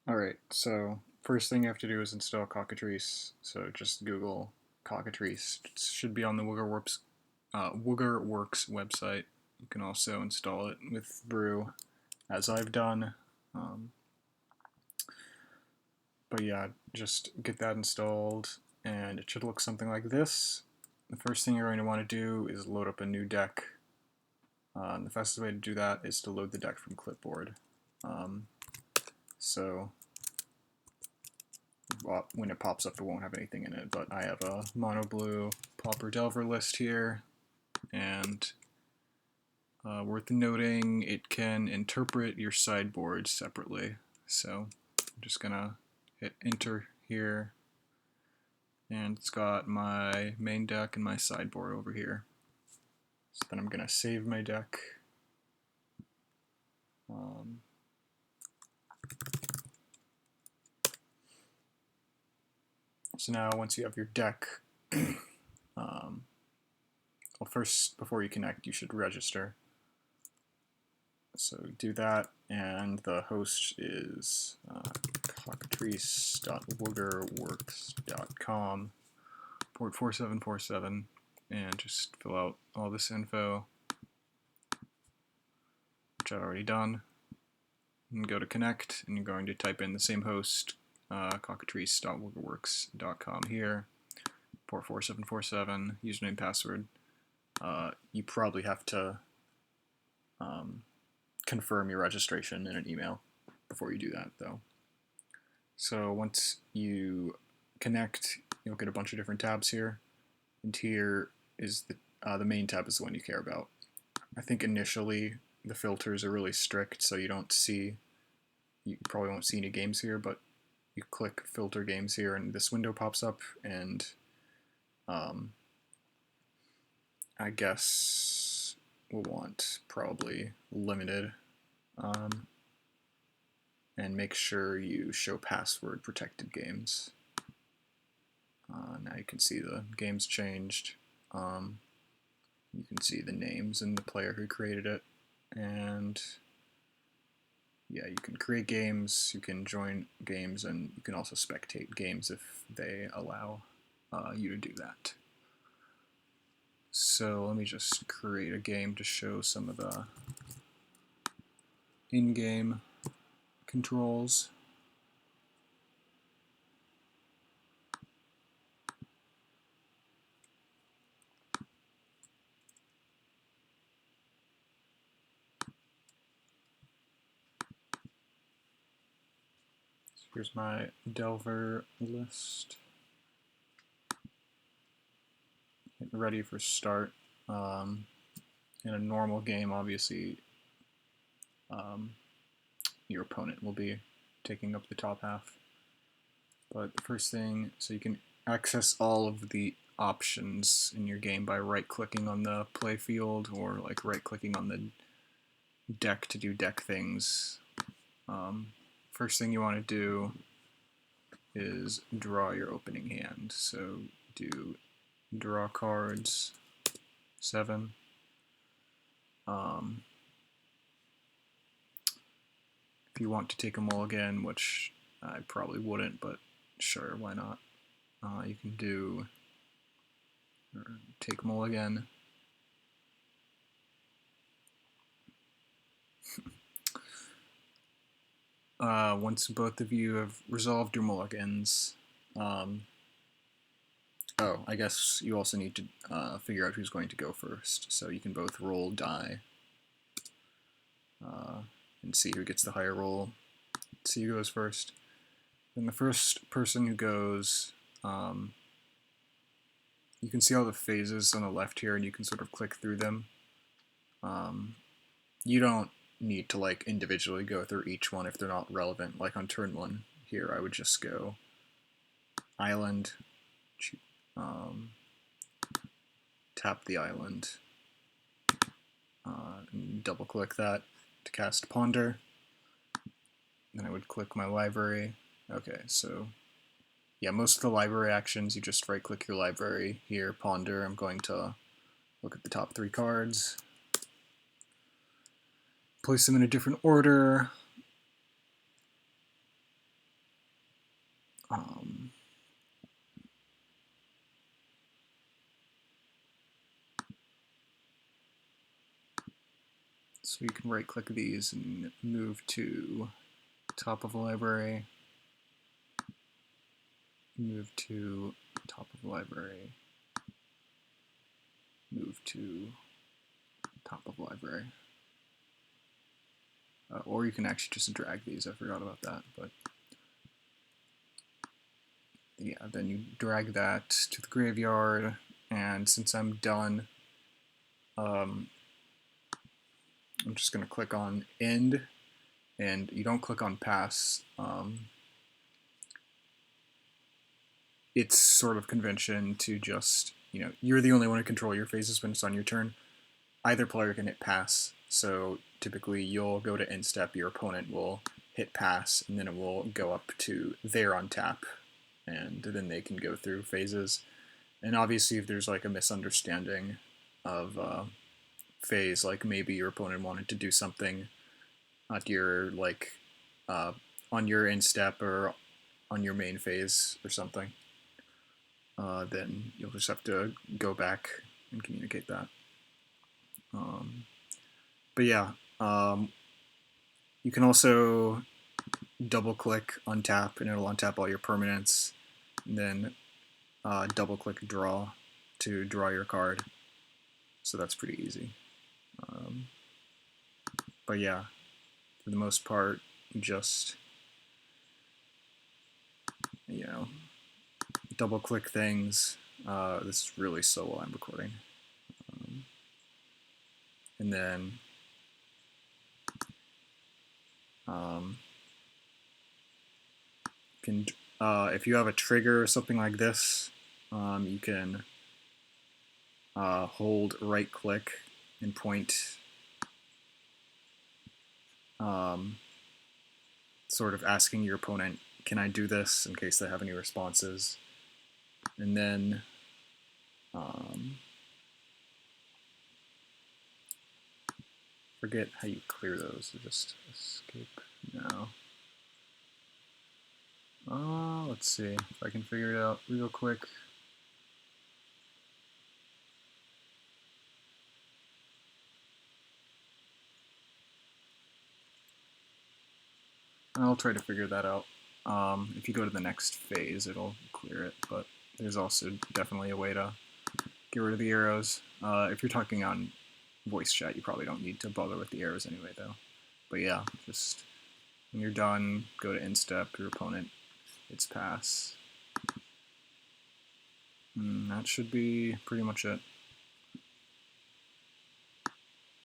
Alright, so first thing you have to do is install Cockatrice. So just Google Cockatrice. It should be on the WoogerWorks website. You can also install it with Brew, as I've done. Um, but yeah, just get that installed, and it should look something like this. The first thing you're going to want to do is load up a new deck. And the fastest way to do that is to load the deck from clipboard. So when it pops up, it won't have anything in it, but I have a mono blue Pauper Delver list here, and worth noting, it can interpret your sideboard separately. So I'm just gonna hit enter here, and it's got my main deck and my sideboard over here. So then I'm gonna save my deck. So now once you have your deck, well, first, before you connect, you should register. So do that, and the host is cockatrice.woogerworks.com, port 4747, and just fill out all this info, which I've already done, and go to connect, and you're going to type in the same host, cockatrice.woogerworks.com here, port 4747, username, password. You probably have to confirm your registration in an email before you do that, though. So once you connect, you'll get a bunch of different tabs here, and here is the main tab is the one you care about. I think initially the filters are really strict, so you probably won't see any games here, but you click filter games here, and this window pops up, and I guess we'll want probably limited, and make sure you show password protected games. Now you can see the games changed. You can see the names and the player who created it, and yeah, you can create games, you can join games, and you can also spectate games if they allow you to do that. So let me just create a game to show some of the in-game controls. So here's my Delver list. Get ready for start. In a normal game, obviously, your opponent will be taking up the top half. But the first thing, so you can access all of the options in your game by right-clicking on the play field, or like right-clicking on the deck to do deck things. First thing you want to do is draw your opening hand. So do draw cards, 7. If you want to take a mulligan, which I probably wouldn't, but sure, why not? You can do take mulligan. Once both of you have resolved your mulligans, oh, I guess you also need to figure out who's going to go first. So you can both roll die and see who gets the higher roll. See who goes first. Then the first person who goes, you can see all the phases on the left here, and you can sort of click through them. You don't need to like individually go through each one if they're not relevant. Like on turn 1 here, I would just go island, tap the island, and double click that to cast Ponder. Then I would click my library. Okay, so yeah, most of the library actions, you just right click your library here, Ponder. I'm going to look at the top 3 cards, place them in a different order, So you can right click these and move to top of the library, move to top of the library, move to top of the library. Or you can actually just drag these, I forgot about that, but yeah, then you drag that to the graveyard, and since I'm done, I'm just going to click on end, and you don't click on pass. It's sort of convention to just, you're the only one who control your phases when it's on your turn. Either player can hit pass, so typically you'll go to end step, your opponent will hit pass, and then it will go up to there on tap, and then they can go through phases. And obviously if there's like a misunderstanding of phase, like maybe your opponent wanted to do something at your on your end step or on your main phase or something, then you'll just have to go back and communicate that. But yeah, you can also double click untap and it'll untap all your permanents, and then double click draw to draw your card. So that's pretty easy. But yeah, for the most part, just double click things. This is really slow while I'm recording. And then can if you have a trigger or something like this, you can hold right click and point, sort of asking your opponent, can I do this, in case they have any responses. And then forget how you clear those, so just escape now. Let's see if I can figure it out real quick. I'll try to figure that out. If you go to the next phase, it'll clear it, but there's also definitely a way to get rid of the arrows. If you're talking on voice chat, you probably don't need to bother with the arrows anyway, though. But yeah, just when you're done, go to end step, your opponent hits pass. And that should be pretty much it.